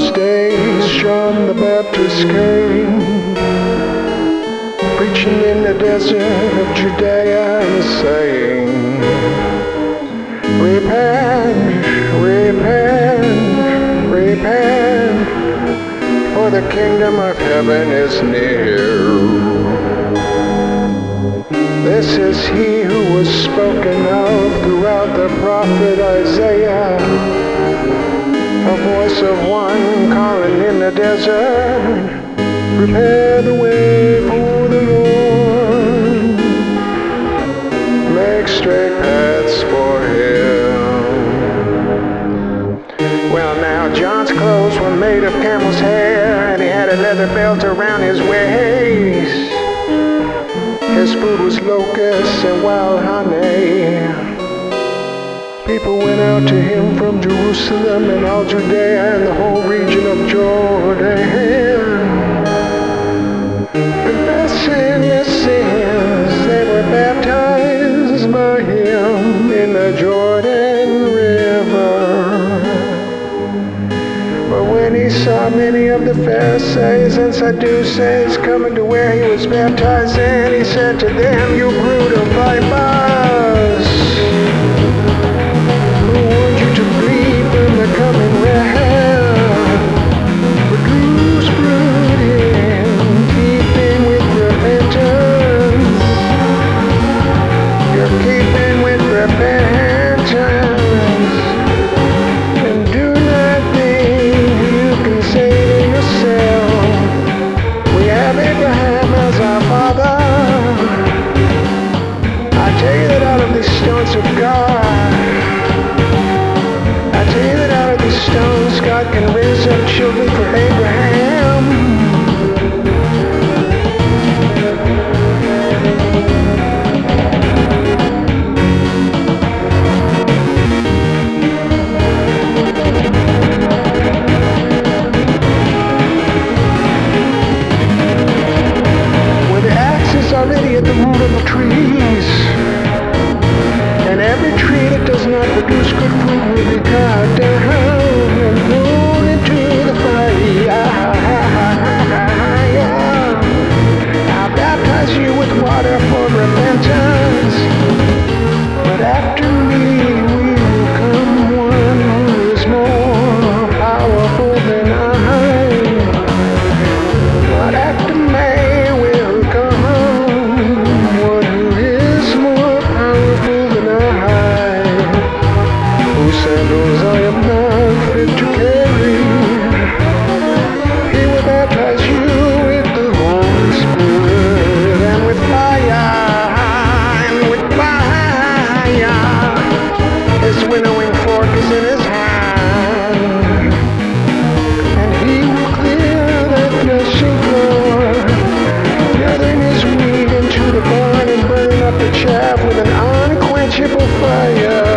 those days John the Baptist came, preaching in the desert of Judea and saying, repent, repent, repent, for the kingdom of heaven is near. This is he who was spoken of throughout the prophet Isaiah, a voice of one calling in the desert, prepare the way for the Lord, make straight paths for him. Well, now John's clothes were made of camel's hair, and he had a leather belt around his waist. His food was locusts and wild honey. People went out to him from Jerusalem and all Judea and the whole region of Jordan, confessing their sins. They were baptized by him in the Jordan River. But when he saw many of the Pharisees and Sadducees coming to where he was baptizing, he said to them, you brood of vipers, who warned you to flee from the coming wrath? Produce fruit in keeping with repentance. You're keeping with repentance. And do not think you can say to yourself, we have Abraham as our father. I tell you that out of these stones of God, I tell you that out of these stones God can raise up children for Abraham. Where the axe is already at the root of the trees, and every tree that does not produce good fruit will be cut down and thrown into the fire. I'll baptize you with water for repentance, but after me will come one who is more powerful than I. But after me will come one who is more powerful than I, whose sandals I am not fit to carry. He will baptize you with the Holy Spirit and with fire, and with fire. His winnowing fork is in his hand, and he will clear the threshing floor, gathering his wheat into the barn and burning up the chaff with an unquenchable fire.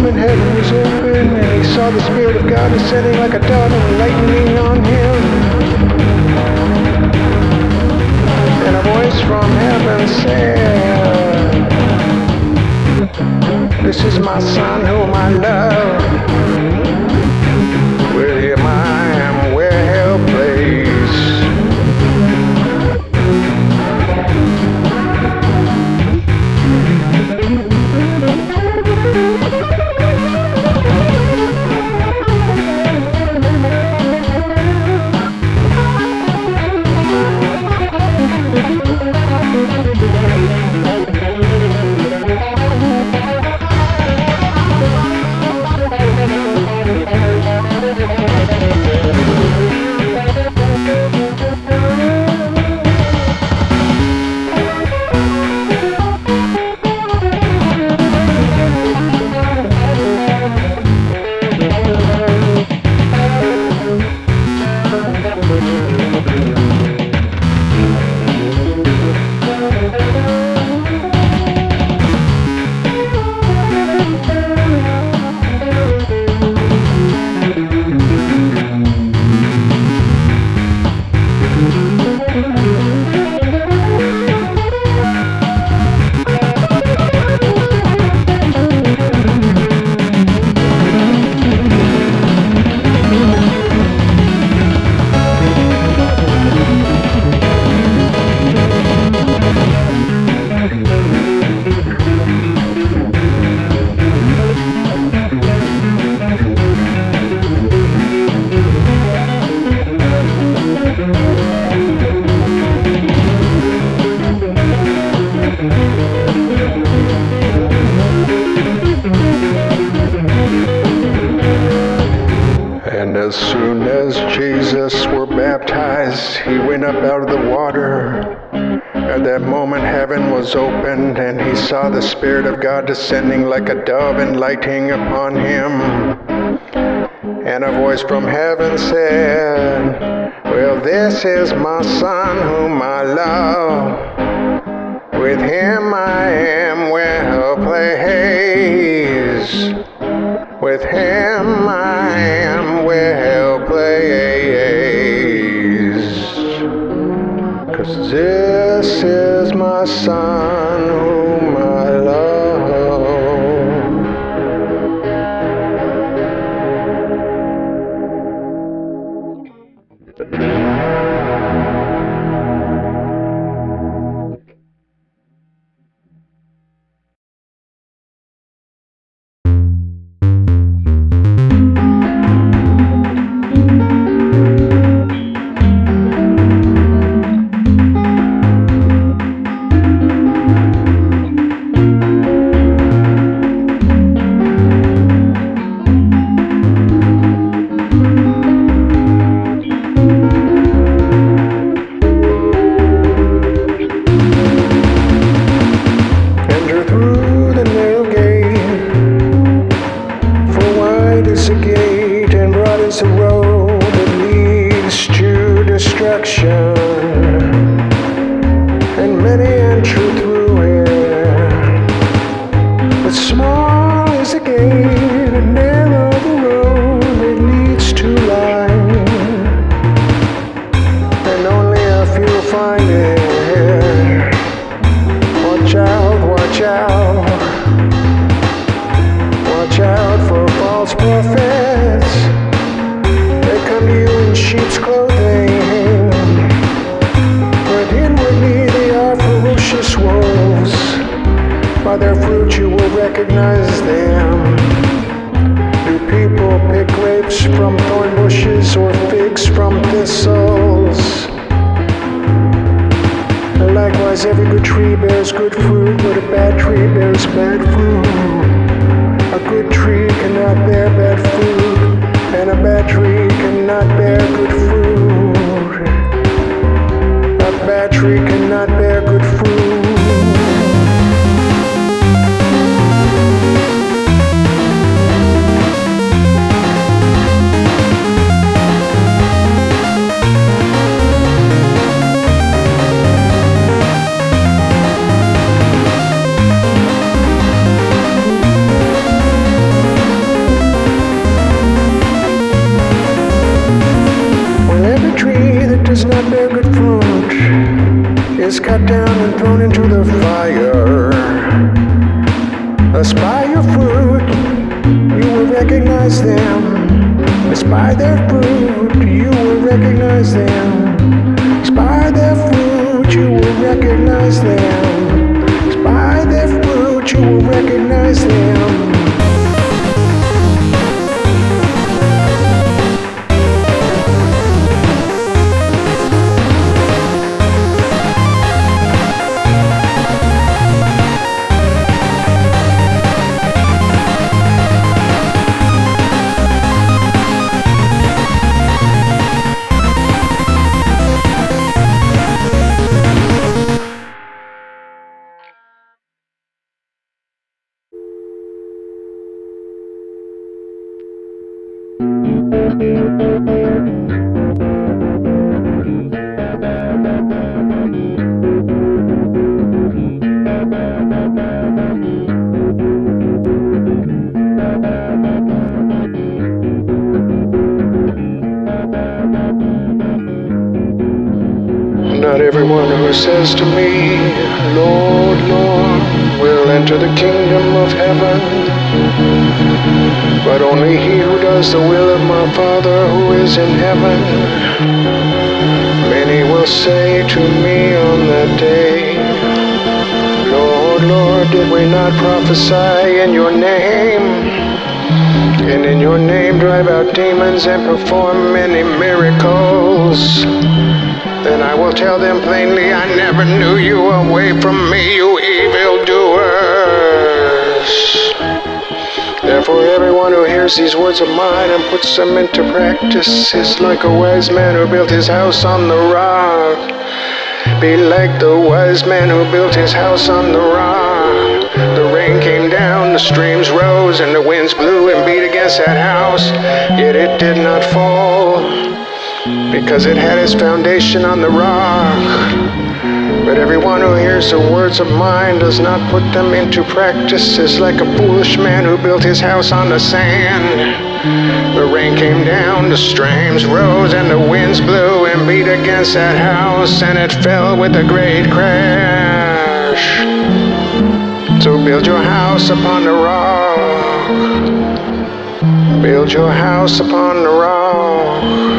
moment heaven was open, and he saw the Spirit of God descending like a dove and lightning on him. And a voice from heaven said, "This is my Son whom I love. With him I am well pleased." And as soon as Jesus were baptized, he went up out of the water. At that moment heaven was opened, and he saw the Spirit of God descending like a dove and lighting upon him. And a voice from heaven said, "Well, this is my Son whom I love. With him I am well pleased. With him I am well pleased. 'Cause this is my Son whom I love." is a road that leads to destruction, and many enter through it. But small is the gate and narrow the road that leads to life, and only a few find it. Watch out, watch out. Watch out for false prophets. They come to you in sheep's clothing, but inwardly they are ferocious wolves. By their fruit you will recognize them. Do people pick grapes from thorn bushes or figs from thistles? Likewise, every good tree bears good fruit, but a bad tree bears bad fruit. A good tree cannot bear bad fruit, and a bad tree cannot bear good fruit. A bad tree cannot bear good fruit. recognize them. It's by their fruit you will recognize them. It's by their fruit you will recognize them. It's by their fruit you will recognize them. Not everyone who says to me, Lord, Lord, will enter the kingdom of heaven, but only he who does the will of my Father who is in heaven. Many will say to me on that day, Lord, Lord, did we not prophesy in your name? And in your name drive out demons and perform many miracles? Then I will tell them plainly, I never knew you. Away from me, you evildoers. Therefore everyone who hears these words of mine and puts them into practice is like a wise man who built his house on the rock. Be like the wise man who built his house on the rock. The rain came down, the streams rose, and the winds blew and beat against that house. Yet it did not fall, because it had its foundation on the rock. But everyone who hears the words of mine does not put them into practice is like a foolish man who built his house on the sand. The rain came down, the streams rose, and the winds blew and beat against that house, and it fell with a great crash. So build your house upon the rock. Build your house upon the rock.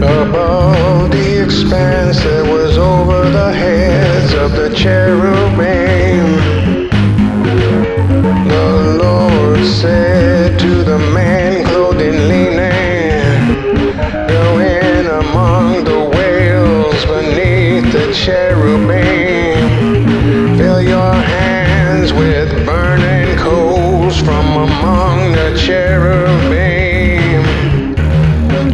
Above the expanse that was over the heads of the cherubim, the Lord said to the man clothed in linen, go in among the whales beneath the cherubim, fill your hands with burning coals from among the cherubim,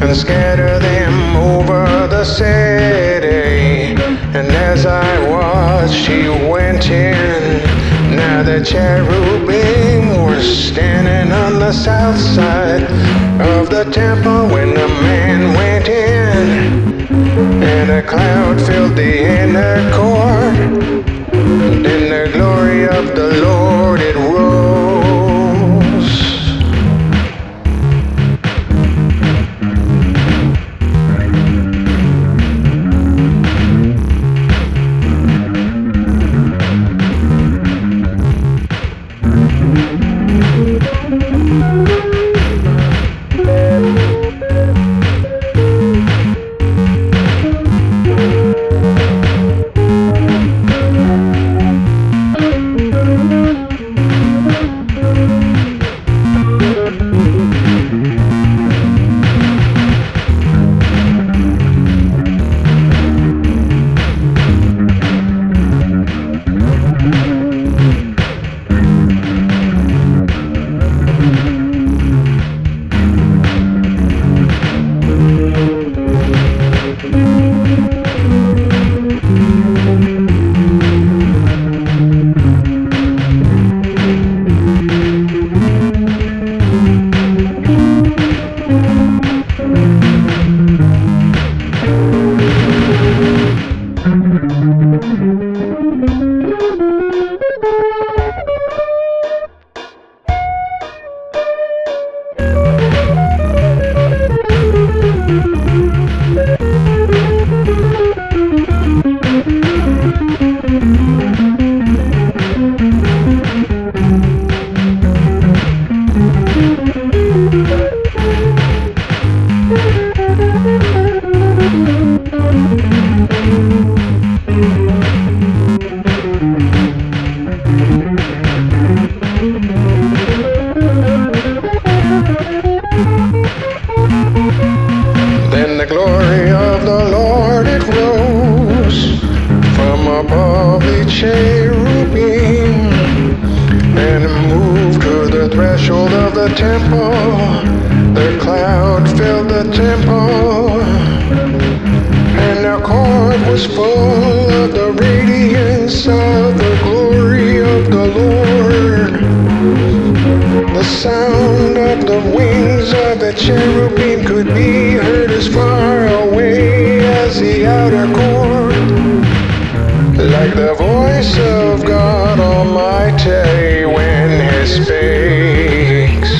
and scatter them over the city. And as I watched, he went in. Now the cherubim were standing on the south side of the temple when the man went in, and a cloud filled the inner court. In the glory of the Lord it rose. Then the glory of the Lord it rose from above the cherubim, and moved to the threshold of the temple. The cloud filled the temple, and the court was full of the radiance of the glory of the Lord. The sound of the wings of the cherubim could be heard as far away as the outer court, like the voice of God Almighty when He speaks.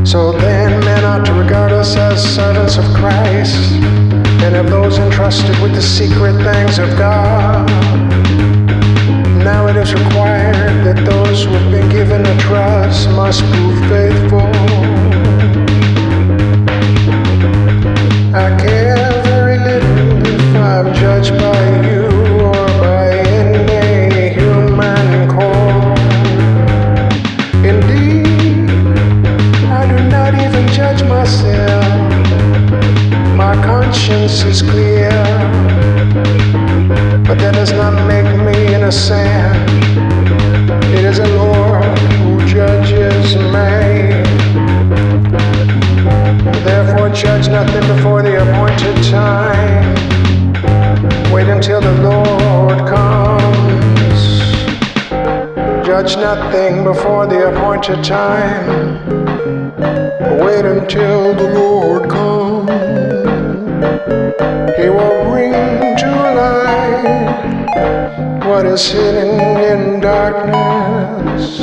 So then men ought to regard us as servants of Christ, and of those entrusted with the secret things of God. Now it is is required that those who have been given a trust must prove faithful. I care very little if I'm judged by you or by any human court. Indeed, I do not even judge myself. My conscience is clear, but that does not make me innocent. It is the Lord who judges me. Therefore, judge nothing before the appointed time. Wait until the Lord comes. Judge nothing before the appointed time. Wait until the Lord comes. He will bring to light what is hidden in darkness,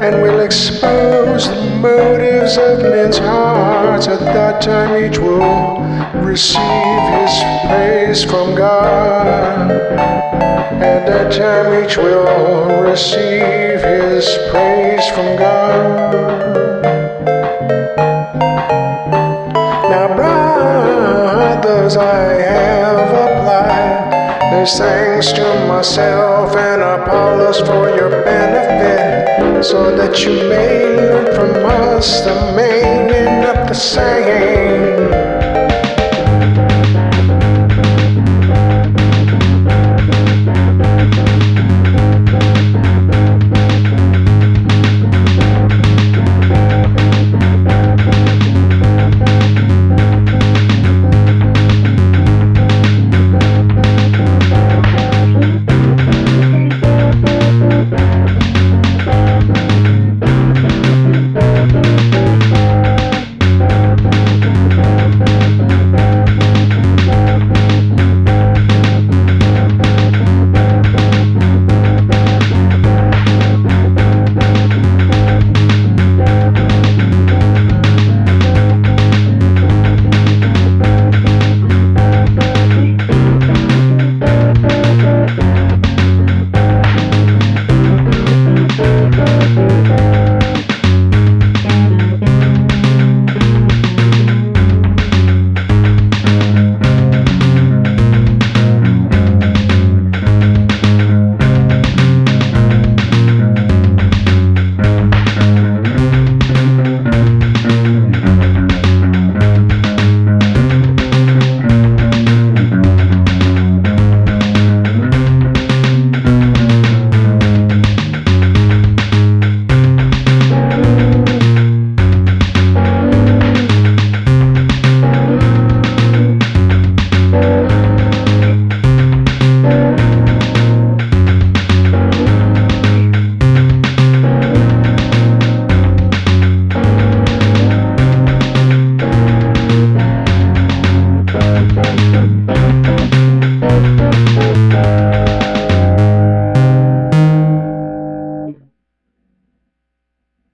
and will expose the motives of men's hearts. At that time each will receive his praise from God. At that time each will receive his praise from God. Now brothers, I have applied these things to myself and Apollos for your benefit, so that you may learn from us the meaning of the saying,